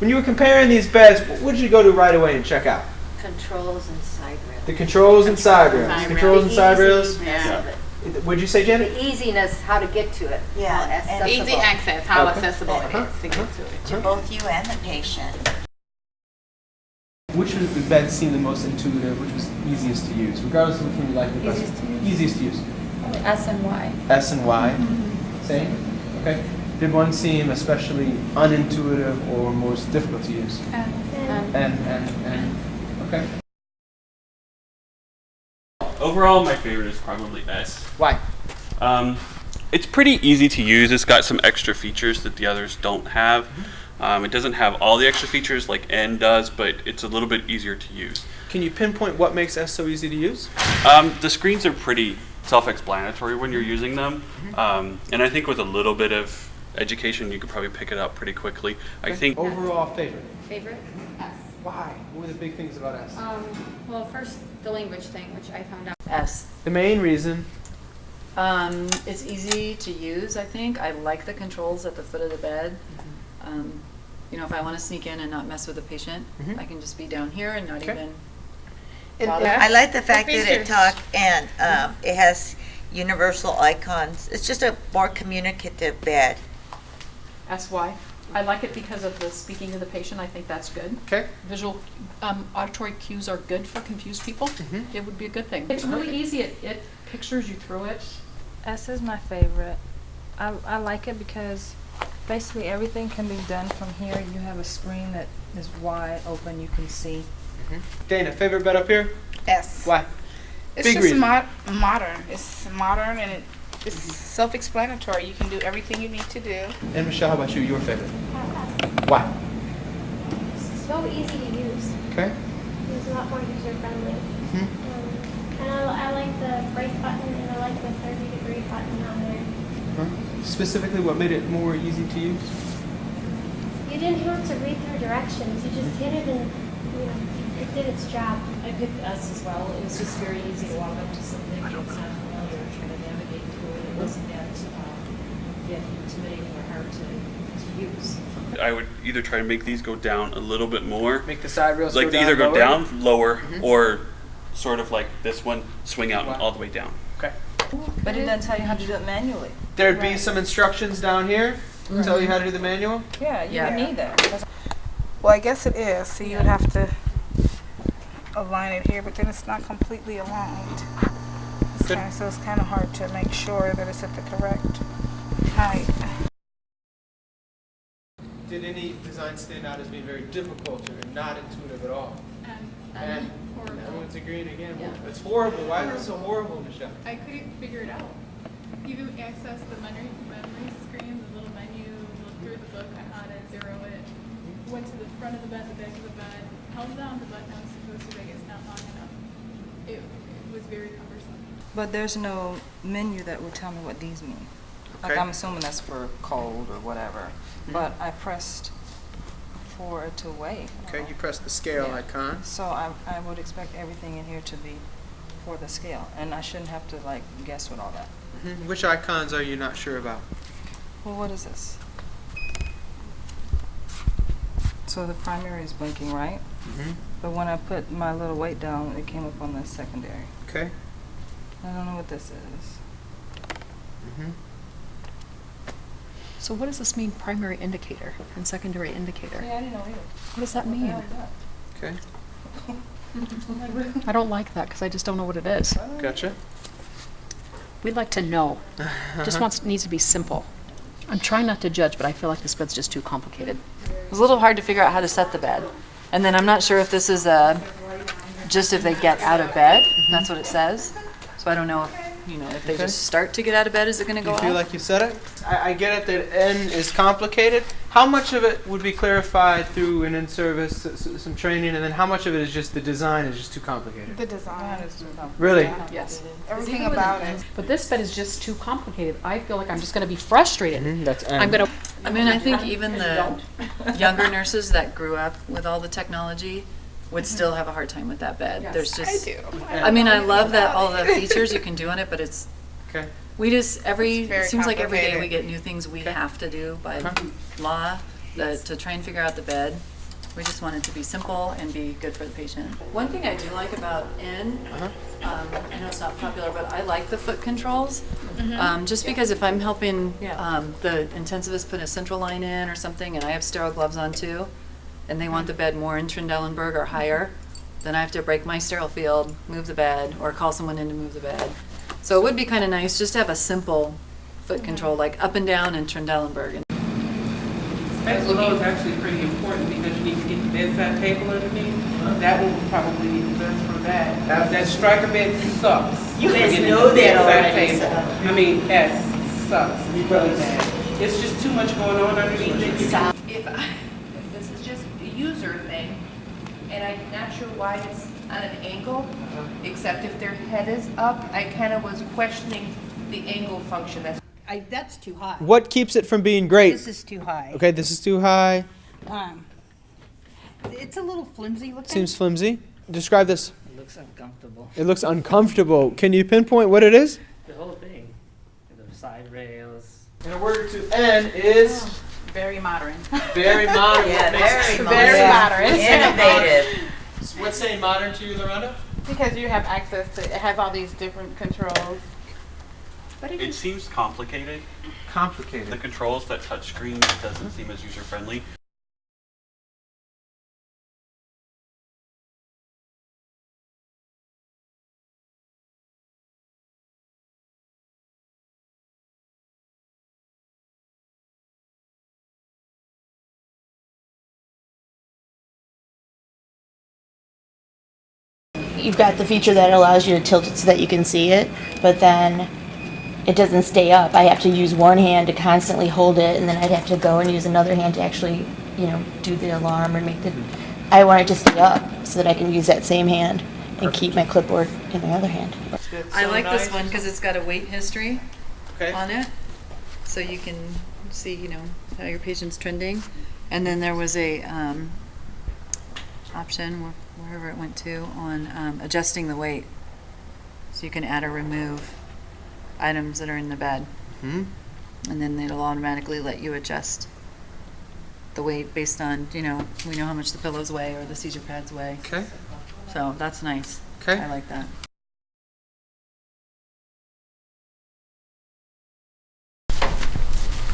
When you were comparing these beds, what did you go to right away and check out? Controls and side rails. The controls and side rails. Side Controls and side rails. easiness of it. What'd you say, Janet? The easiness, how to get to it. Yeah, how and accessible. Easy access, how Okay. accessible it is to get to it. to both you and the patient. Which of the beds seemed the most intuitive? Which was easiest to use, regardless of which one you like the best? Easiest to use. Easiest to use. S and Y. S and Y. Same. Okay. Did one seem especially unintuitive or most difficult to use? And. Okay. Overall, my favorite is probably S. Why? It's pretty easy to use. It's got some extra features that the others don't have. It doesn't have all the extra features like N does, but it's a little bit easier to use. Can you pinpoint what makes S so easy to use? The screens are pretty self-explanatory when you're using them, and I think with a little bit of education, you could probably pick it up pretty quickly. I think Overall favorite. Favorite? S. Why? What were the big things about S? Well, first the language thing, which I found out. S. The main reason. It's easy to use, I think. I like the controls at the foot of the bed. You know, if I want to sneak in and not mess with the patient, I can just be down here and not Okay. even And bother. I like the fact that it features. talk and it has universal icons. It's just a more communicative bed. SY. I like it because of the speaking to the patient. I think that's good. Okay. Visual, auditory cues are good for confused people. It would be a good thing. It's really easy. It pictures you through it. S is my favorite. I like it because basically everything can be done from here. You have a screen that is wide open, you can see. Dana, favorite bed up here? S. Why? It's Big just reason. modern. It's modern and it's self-explanatory. You can do everything you need to do. And Michelle, how about you? Your favorite? Why? So easy to use. Okay. It's a lot more user friendly. And I like the break button and I like the 30-degree button on there. Specifically, what made it more easy to use? You didn't have to read through directions. You just hit it and it did its job. I picked S as well. It was just very easy to walk up to something that's not familiar, try to navigate through it. It wasn't that intimidating or hard to use. I would either try to make these go down a little bit more, Make the side rails like go they down either go lower? down lower or sort of like this one, swing out and all the way down. Okay. But it doesn't tell you how to do it manually. There'd be some instructions down here to tell you how to do the manual. Yeah, you Yeah. need that. Well, I guess it is. So you would have to align it here, but then it's not completely aligned. Good. So it's kind of hard to make sure that it's at the correct height. Did any design stand out as being very difficult or not intuitive at all? And everyone's agreeing again. It's horrible. Why is it so horrible, Michelle? I couldn't figure it out. Even access the memory screen, the little menu, look through the book on how to zero it. Went to the front of the bed, the back of the bed, held down the button I was supposed to, but it's not long enough. It was very cumbersome. But there's no menu that would tell me what these mean. Like Okay. I'm assuming that's for cold or whatever. But I pressed for it to wait. Okay, you press the scale Yeah. icon. So I would expect everything in here to be for the scale, and I shouldn't have to like guess with all that. Which icons are you not sure about? Well, what is this? So the primary is blinking, right? But when I put my little weight down, it came up on the secondary. Okay. I don't know what this is. So what does this mean, primary indicator and secondary indicator? Yeah, I didn't know either. What does that mean? Okay. I don't like that because I just don't know what it is. Gotcha. We'd like to know. Just needs to be simple. I'm trying not to judge, but I feel like this bed's just too complicated. It was a little hard to figure out how to set the bed. And then I'm not sure if this is just if they get out of bed. That's what it says. So I don't know if they just start to get out of bed, is it going to go You off? feel like you said it? I get it that N is complicated. How much of it would be clarified through an in-service, some training, and then how much of it is just the design is just too complicated? The design, Really? Yes. everything about it. But this bed is just too complicated. I feel like I'm just going to be frustrated. That's N. I'm going to. I mean, I think even the younger nurses that grew up with all the technology would still have a hard time with that bed. Yes. There's just, I do. I mean, I love that all the features you can do on it, but it's, Okay. we just, It's very it seems like every day we complicated. get new things we Okay. have to do by Okay. law, to try and figure out the bed. We just want it to be simple and be good for the patient. One thing I do like about N, I know it's not popular, but I like the foot controls. Just because if I'm helping the intensivist put a central line in or something, and I have sterile gloves on too, and they want the bed more in Trendelenburg or higher, then I have to break my sterile field, move the bed, or call someone in to move the bed. So it would be kind of nice just to have a simple foot control, like up and down in Trendelenburg. Space below is actually pretty important because you need to get the bedside table underneath. That will probably be the best for that. That striker bed sucks. You guys Getting know the that bedside already, table. so. I mean, S sucks. It's really bad. It's just too much going on underneath it. If this is just a user thing, and I'm not sure why it's on an angle, except if their head is up, I kind of was questioning the angle function. That's too high. What keeps it from being great? This is too high. Okay, this is too high. It's a little flimsy looking. Seems flimsy. Describe this. It looks uncomfortable. It looks uncomfortable. Can you pinpoint what it is? The whole thing. The side rails. In a word or two, N is Very modern. very modern. Yeah, Makes- very modern. Innovative. What's saying modern to you, Loranda? Because you have access to, it has all these different controls. It seems complicated. Complicated. The controls, that touch screen doesn't seem as user-friendly. You've got the feature that allows you to tilt it so that you can see it, but then it doesn't stay up. I have to use one hand to constantly hold it, and then I'd have to go and use another hand to actually, do the alarm or make the. I want it to stay up so that I can use that same hand and keep my clipboard in my other hand. I like this one because it's got a weight history on it, so you can see, how your patient's trending. And then there was a option, wherever it went to, on adjusting the weight. So you can add or remove items that are in the bed. Hmm. And then it'll automatically let you adjust the weight based on, we know how much the pillows weigh or the seizure pads weigh. Okay. So that's nice. Okay. I like that.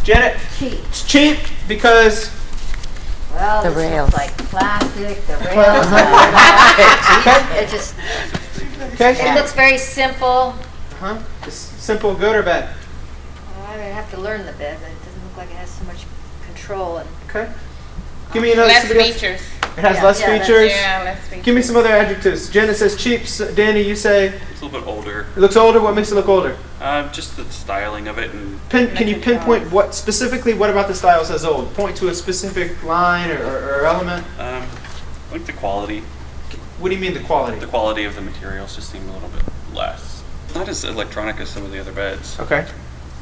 Janet, it's cheap because Well, The this rails. looks like plastic, the rails. It just, okay. it looks very simple. Is simple good or bad? I would have to learn the bed, but it doesn't look like it has so much control and. Okay. Give me another. Less somebody else. features. It has Yeah, less yeah, that's- features. Yeah, less features. Give me some other adjectives. Janet says cheap. Danny, you say It's a little bit older. it looks older. What makes it look older? Just the styling of it, and Can you pinpoint what specifically? What about the style says old? Point to a specific line or element. I like the quality. What do you mean the quality? The quality of the materials just seem a little bit less. Not as electronic as some of the other beds. Okay.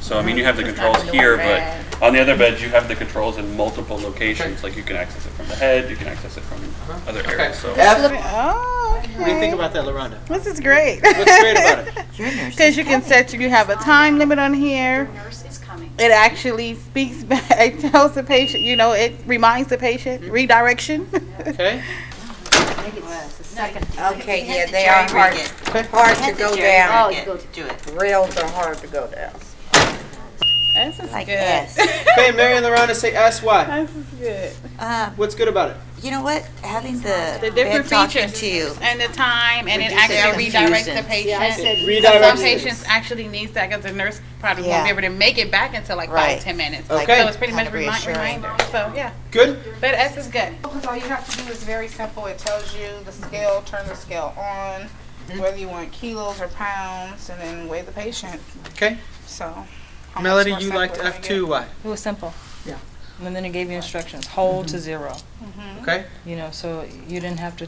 So I mean, you have the controls here, but on the other beds, you have the controls in multiple locations. Like you can access it from the head, you can access it from other areas. So F. Oh, okay. What do you think about that, Loranda? This is great. What's great about it? Because you can set, you have a time limit on here. Nurse is coming. It actually speaks back, it tells the patient, it reminds the patient, redirection. Okay. I think it's the second. Okay, yeah, they are hard to go Oh, down. you go to do it. Rails are hard to go down. This is Like good. S. Okay, Mary and Loranda say S. Why? This is good. What's good about it? You know what? Having the The different bed talking features to you. and the time, and it Reduce their actually redirects the confusion. patient. Yeah, I said Redirects Some the- patients actually needs that because the nurse probably won't Yeah. be able to make it back until like Right. 5-10 minutes. Okay. So it's pretty much Kind of reassuring. reminder. So yeah, Good. but S is good. Because all you have to do is very simple. It tells you the scale, turn the scale on, whether you want kilos or pounds, and then weigh the patient. Okay. So. how much Melody, more you simple liked can it F2. Why? It was simple. Yeah. And then it gave you instructions, hold to 0. Okay. So you didn't have to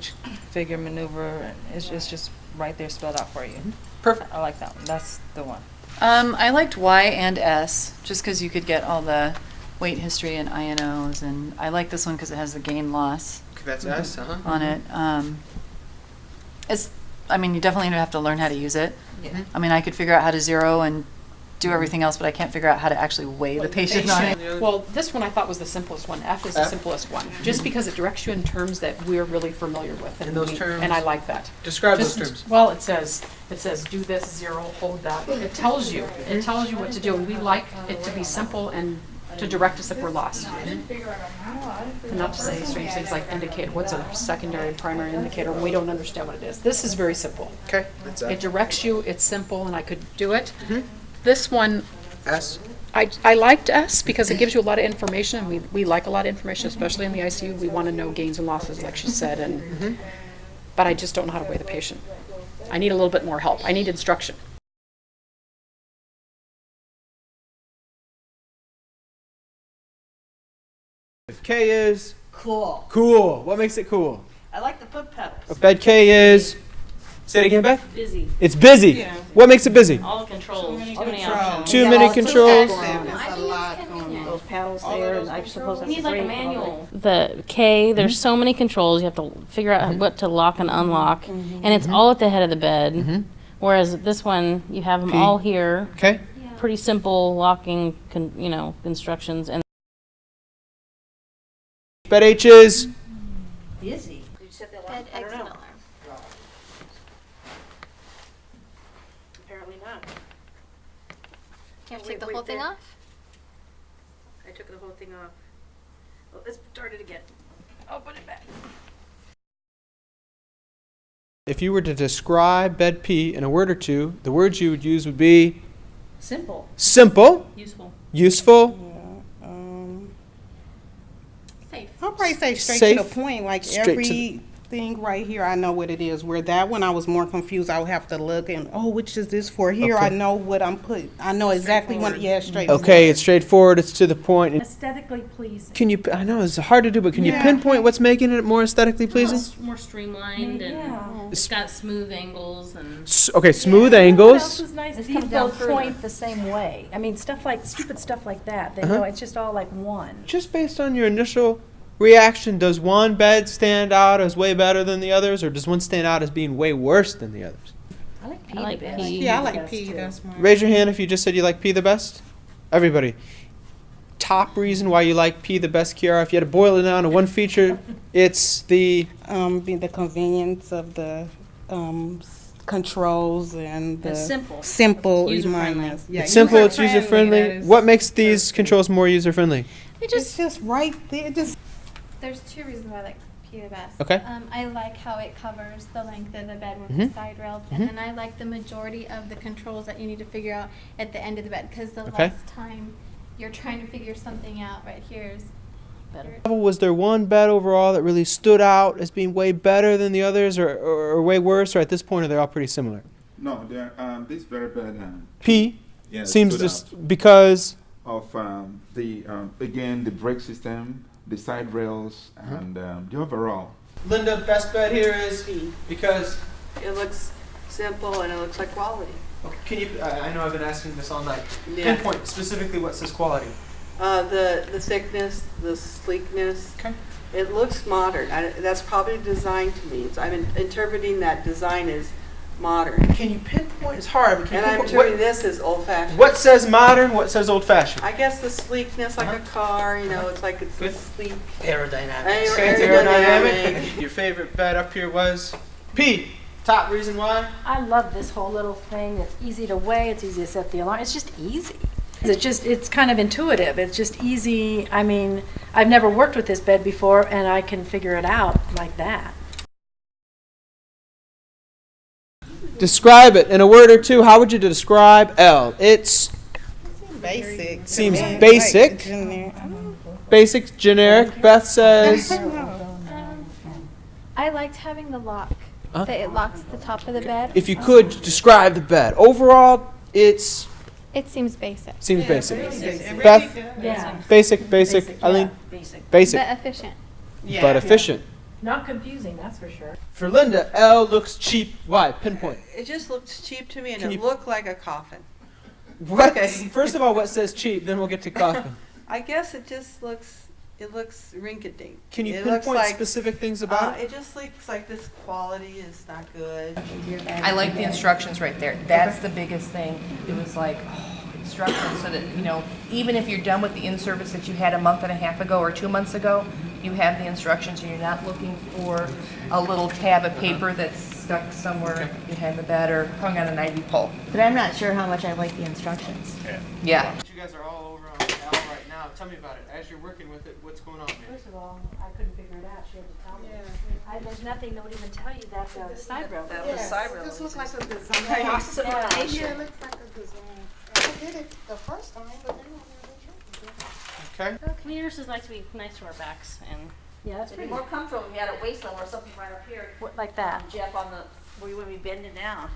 figure maneuver. It's just right there spelled out for you. Perfect. I like that one. That's the one. I liked Y and S, just because you could get all the weight history and INOs, and I like this one because it has the gain loss Okay, that's S. on it. You definitely have to learn how to use it. Yeah. I mean, I could figure out how to zero and do everything else, but I can't figure out how to actually weigh the patient on it. Well, this one I thought was the simplest one. F is the F? simplest one, just because it directs you in terms that we're really familiar with. And those terms? And I like that. Describe those Just- terms. Well, it says do this, 0, hold that. It tells you what to do. And we like it to be simple and to direct us if we're lost. And not to say strange things like indicator. What's a secondary and primary indicator? We don't understand what it is. This is very simple. Okay, that's It directs you, it's simple, and I could do it. Mhm. This one, S. I liked S because it gives you a lot of information, and we like a lot of information, especially in the ICU. We want to know gains and losses, like she said, and but I just don't know how to weigh the patient. I need a little bit more help. I need instruction. If K is Cool. cool, what makes it cool? I like the foot pedals. If bed K is, say it again, Beth. Busy. It's busy. Yeah. What makes it busy? All controls. Too many options. Too many controls. There's a lot going on. Those paddles there, and I suppose that's Need like a great. manual. The K, there's so many controls. You have to figure out what to lock and unlock, and it's all at the head of the bed. Whereas this one, you have them P. all here. Okay. Pretty simple locking, instructions. And Bed H is Busy. Bed exit alarm. Apparently not. You have to take the whole thing off? I took the whole thing off. Well, let's start it again. I'll put it back. if you were to describe bed P in a word or two, the words you would use would be Simple. simple, Useful. useful, Safe. I'll probably say straight Safe. to the point. Like Straight to the- everything right here, I know what it is. Where that one, I was more confused. I would have to look and which is this for? Here, Okay. I know what I'm putting. I know exactly what. Yeah, straight. Okay, it's straightforward, it's to the point. and Aesthetically pleasing. Can you, I know it's hard to do, but can you Yeah. pinpoint what's making it more aesthetically pleasing? More streamlined and it's got smooth angles and. Okay, smooth What else angles. is nice? Let's These come down don't further. point the same way. I mean, stuff like, stupid stuff like that. They Uh-huh. know it's just all like one. Just based on your initial reaction, does one bed stand out as way better than the others, or does one stand out as being way worse than the others? I like P I like the best. P. Yeah, I The like best, P. too. That's mine. Raise your hand if you just said you like P the best. Everybody. Top reason why you like P the best, Kiara, if you had to boil it down to one feature, it's the Be the convenience of the controls and the And simple. simple User-friendly. mindedness. Yeah, it's simple, it's user-friendly, user-friendly. that is- What makes these controls more user-friendly? It's just right there. Just There's two reasons why I like P the best. Okay. I like how it covers the length of the bed with Mhm. the side rails, Mhm. and then I like the majority of the controls that you need to figure out at the end of the bed, because the Okay. less time you're trying to figure something out right here is better. Was there one bed overall that really stood out as being way better than the others, or way worse, or at this point are they all pretty similar? No, this very bad. P Yeah, seems stood just because of the again the brake system, the side rails, and the overall. Linda, best bed here is because It looks simple and it looks like quality. can you? I know I've been asking this all night. Yeah. Pinpoint specifically what says quality. The thickness, the sleekness. Okay. It looks modern. That's probably design to me. I'm interpreting that design as modern. Can you pinpoint? It's hard. But can And you I'm pinpoint interpreting this as old-fashioned. what says modern? What says old-fashioned? I guess the sleekness, like a car. It's like it's a sleek. Aerodynamic. Aerodynamic. Your favorite bed up here was P. Top reason why? I love this whole little thing. It's easy to weigh. It's easy to set the alarm. It's just easy. It's kind of intuitive. It's just easy. I mean, I've never worked with this bed before, and I can figure it out like that. Describe it in a word or two. How would you describe L? It's basic. seems Yeah, basic. like generic. Basic, generic. Beth says. I liked having the lock, Huh? that it locks the top of the bed. If you could describe the bed overall, it's It seems basic. seems basic. Basic. Beth, Yeah. basic. Eileen, basic, But efficient. but efficient. Not confusing, that's for sure. For Linda, L looks cheap. Why? Pinpoint. It just looks cheap to me, and Can it you- looked like a coffin. What? Okay. First of all, what says cheap? Then we'll get to coffin. I guess it just looks. It looks rinky-dink. Can you It looks pinpoint like, specific things about it? It just looks like this quality is not good. I like the instructions right there. That's the biggest thing. It was like, instructions so that, you know, even if you're done with the in-service that you had a month and a half ago or 2 months ago, you have the instructions and you're not looking for a little tab of paper that's stuck somewhere behind the bed or hung on an ivy pole. But I'm not sure how much I like the instructions. Yeah. You guys are all over on Al right now. Tell me about it. As you're working with it, what's going on, man? First of all, I couldn't figure it out. She had to tell me. There's nothing that would even tell you that's a side rail. This looks like a design. Yeah. Yeah, it looks like a design. I did it the first time, but then Okay. Community nurses like to be nice to our backs, and Yeah, that's It'd be pretty more comfortable if you had a waist level or something right up here. like that. Jeff, on the, where you wouldn't be bending down.